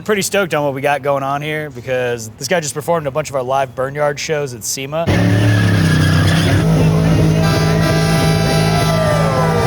pretty stoked on what we got going on here because this guy just performed a bunch of our live burn yard shows at SEMA.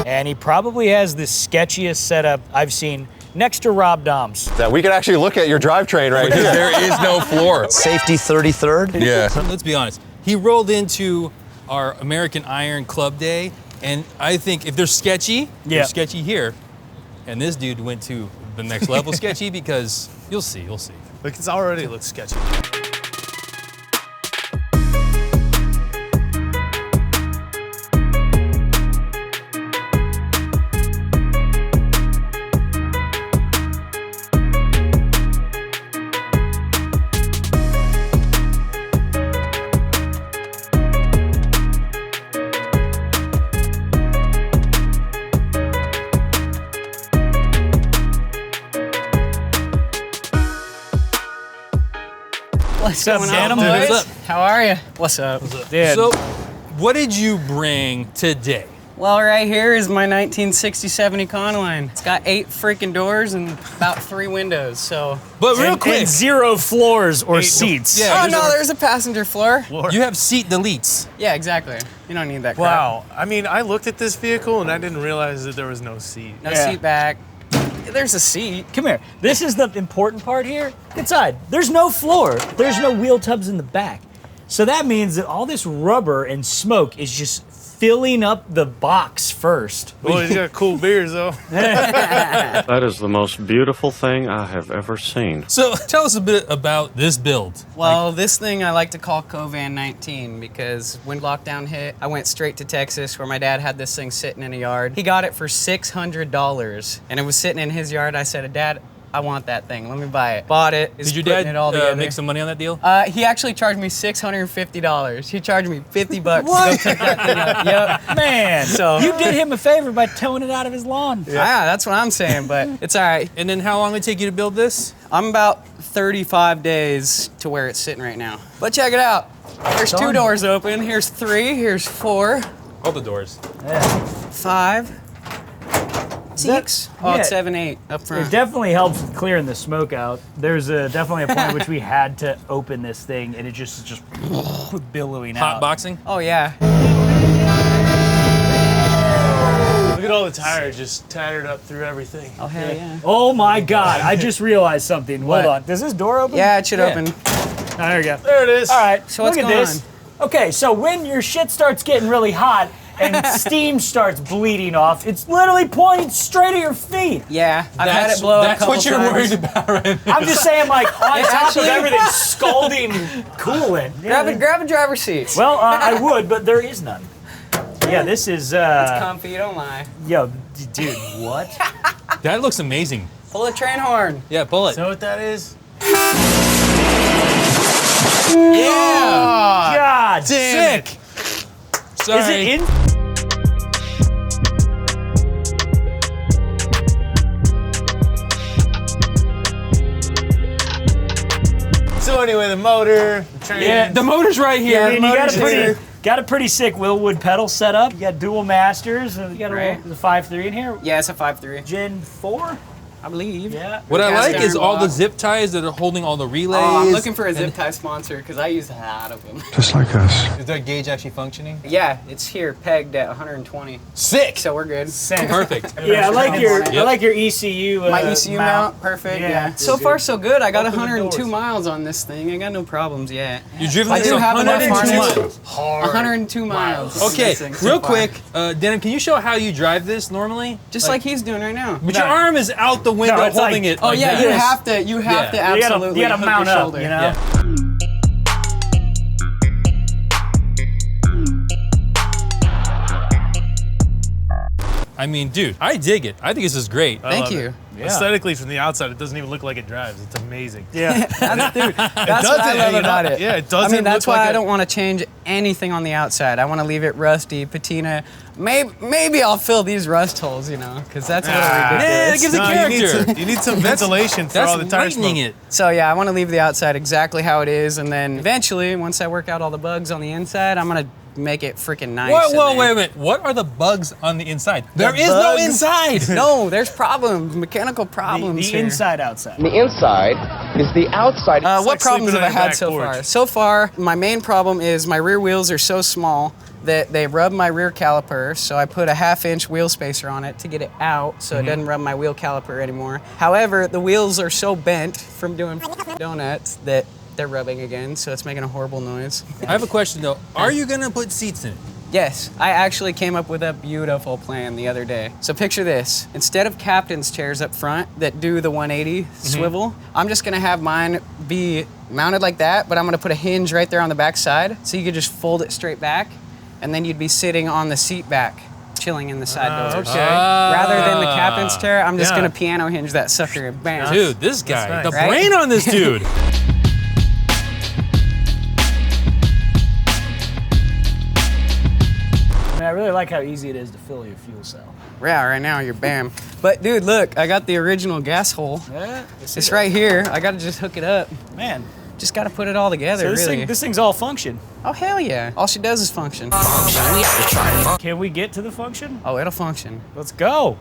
And he probably has the sketchiest setup I've seen next to Rob Dom's. That we could actually look at your drivetrain right here. There is no floor. Safety 33rd? Yeah. Let's be honest. He rolled into our American Iron Club Day, and I think if they're sketchy, they're sketchy here. And this dude went to the next level sketchy because you'll see. Like, it's already looks sketchy. What's up, Denim boys? What's up? How are you? What's up? Dude. So, what did you bring today? Well, right here is my 1967 Econoline. It's got 8 freaking doors and about 3 windows, so. But real And quick, 0 floors or seats. Yeah. Oh, no, there's a passenger floor. you have seat deletes. Yeah, exactly. You don't need that crap. Wow. I mean, I looked at this vehicle and I didn't realize that there was no seat. No seat back. There's a seat. Come here. This is the important part here. Inside, there's no floor. There's no wheel tubs in the back. So that means that all this rubber and smoke is just filling up the box first. Well, he's got cool beers, though. That is the most beautiful thing I have ever seen. So, tell us a bit about this build. Well, this thing I like to call Covan 19 because when lockdown hit, I went straight to Texas where my dad had this thing sitting in a yard. He got it for $600 and it was sitting in his yard. I said, Dad, I want that thing. Let me buy it. Bought it. Did your dad it all together. make some money on that deal? He actually charged me $650. He charged me $50 to go pick that thing up. Yep. Man, So you did him a favor by towing it out of his lawn. yeah, that's what I'm saying, but it's all right. And then how long did it take you to build this? I'm about 35 days to where it's sitting right now. But check it out. There's 2 doors open. Here's 3. Here's 4. All the doors. 5. 6. Oh, it's 7, 8 up It front. definitely helps with clearing the smoke out. There's definitely a point at which we had to open this thing and it just billowing Hot out. boxing? Oh, yeah. Look at all the tires just tattered up through everything. Oh, hell yeah. Oh my God, I just realized something. Hold on. Does this door open? Yeah, it should open. Oh, there we go. There it is. All right, So look what's at going this. Okay, so when your shit starts getting really hot and steam starts bleeding off, it's literally pointing straight at your feet. Yeah, I've had it blow a That's couple what you're times. worried about right now. I'm just saying, like, on It's top actually- of everything, scalding coolant. Grab a driver's seat. Well, I would, but there is none. Yeah, this is, It's comfy, don't lie. yo, dude, what? That looks amazing. Pull a train horn. Yeah, pull it. Is that what that is? Yeah! God, Sick! Sorry. is it in? So anyway, the motor, the train. Yeah, The motor's right here. I mean, you got motor's a pretty sick Willwood pedal set up. You got dual masters, and you got Right. the 5.3 in here. Yeah, it's a 5.3. Gen 4? I believe. Yeah. What I Cast like is iron all the block. zip ties that are holding all the relays. Oh, I'm looking for a zip tie sponsor because I use a lot of them. Just like us. Is that gauge actually functioning? Yeah, it's here pegged at 120. Sick! So we're good. Perfect. Yeah, I like your Yep. ECU. My ECU mount, perfect. Yeah. So good. far, so good. I got Open the 102 doors. miles on this thing. I got no problems yet. You've driven I this do have enough 102 harness. miles. 102 miles. on Okay, this thing so real far. quick, Denim, can you show how you drive this normally? Just like he's doing right now. But your arm is out the window No, it's holding like- it. Oh like yeah, that. you have to Yeah. absolutely You gotta hook mount your up, shoulder. you know? Yeah. I mean, dude, I dig it. I think this is great. I Thank love you. it. Aesthetically, from the outside, it doesn't even look like it drives. It's amazing. Yeah. That's what I doesn't, love you know? about it. Yeah, it I doesn't mean, that's look why like I a- don't want to change anything on the outside. I want to leave it rusty, patina. Maybe I'll fill these rust holes, you know, because that's a little ridiculous. Yeah, it gives it No, character. you need some ventilation for That's all the tire lightening smoke. it. So yeah, I want to leave the outside exactly how it is, and then eventually, once I work out all the bugs on the inside, I'm gonna make it freaking nice. Whoa, in wait there. a minute. What are the bugs on the inside? There is no inside. No, there's problems, mechanical problems The here. inside, outside. The inside is the outside. What like problems sleeping have I on your had back so porch. far? So far, my main problem is my rear wheels are so small that they rub my rear caliper, so I put a 1/2-inch wheel spacer on it to get it out so it doesn't rub my wheel caliper anymore. However, the wheels are so bent from doing donuts that they're rubbing again, so it's making a horrible noise. I have a question though. Are you gonna put seats in it? Yes, I actually came up with a beautiful plan the other day. So picture this. Instead of captain's chairs up front that do the 180 swivel, I'm just gonna have mine be mounted like that, but I'm gonna put a hinge right there on the back side, so you could just fold it straight back, and then you'd be sitting on the seat back, chilling in the side doors. Okay. Rather than the captain's chair, I'm just Yeah. gonna piano hinge that sucker and bam. Dude, this guy, nice. the Right? brain on this dude. I mean, I really like how easy it is to fill your fuel cell. Yeah, right now you're bam. But dude, look, I got the original gas hole. Yeah, It's right here. I gotta just hook it up. Man, Just gotta put it all together, so really. this thing's all function. Oh, hell yeah. All she does is function. Can we get to the function? Oh, it'll function. Let's go.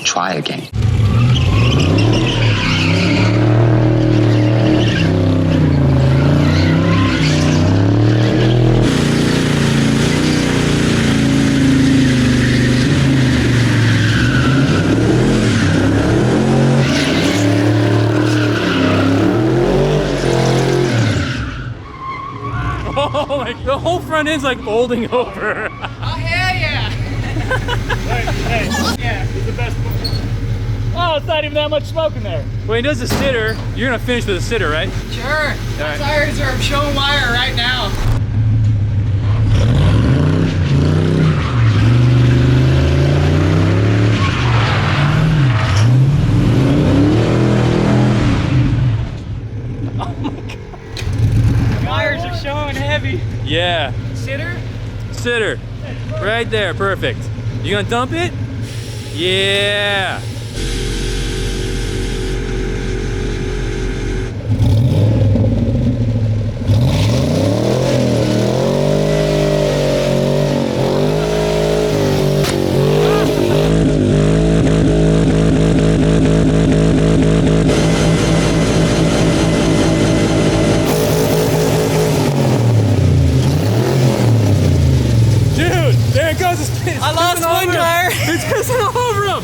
Try again. Oh my, the whole front end's like folding over. Oh, hell yeah. Oh, it's not even that much smoke in there. When he does the sitter, you're gonna finish with the sitter, right? Sure. My tires are showing wire right now. Tires are showing heavy. Yeah. Sitter? Sitter. Right there, perfect. You gonna dump it? Yeah. Dude, there it goes. I lost one tire. It's pissing all over him.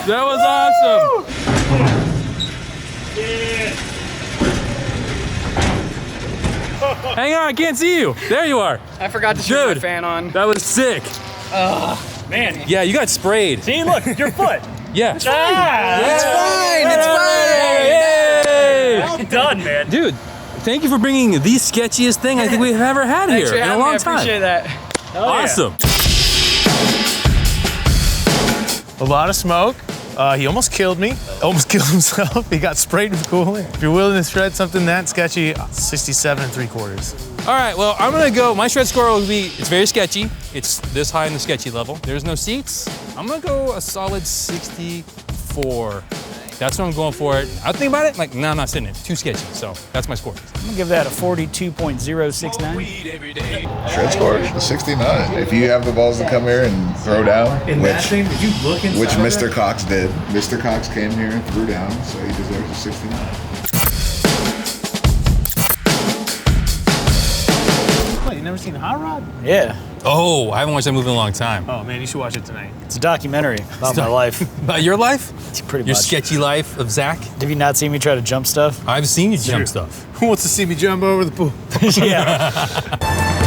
That was awesome. Hang on, I can't see you. There you are. I forgot to turn my Dude. fan on. That was sick. Man, Yeah, you got sprayed. see, look, your foot. Yeah. It's fine. It's fine. Yay! Well done, man. Dude, thank you for bringing the sketchiest thing I think we've ever had Thanks here for in a having me. long I time. appreciate that. Awesome. A lot of smoke. He almost killed me. Almost killed himself. He got sprayed with coolant. If you're willing to shred something that sketchy, 67 3/4. All right, well, I'm gonna go, my shred score will be, it's very sketchy. It's this high in the sketchy level. There's no seats. I'm gonna go a solid 64. That's what I'm going for. I think about it, like, no, I'm not sitting in it. Too sketchy, so that's my score. I'm gonna give that a 42.069. Shred score 69. If you have the balls to come here and throw down, Did you look inside? which Mr. Cox did. Mr. Cox came here and threw down, so he deserves a 69. What, you never seen Hot Rod? Yeah, Oh, I haven't watched that movie in a long time. Oh man, you should watch it tonight. it's a documentary about my life. About your life? It's pretty Your much. sketchy life of Zach? Have you not seen me try to jump stuff? I've seen you jump stuff. Who wants to see me jump over the pool? Yeah.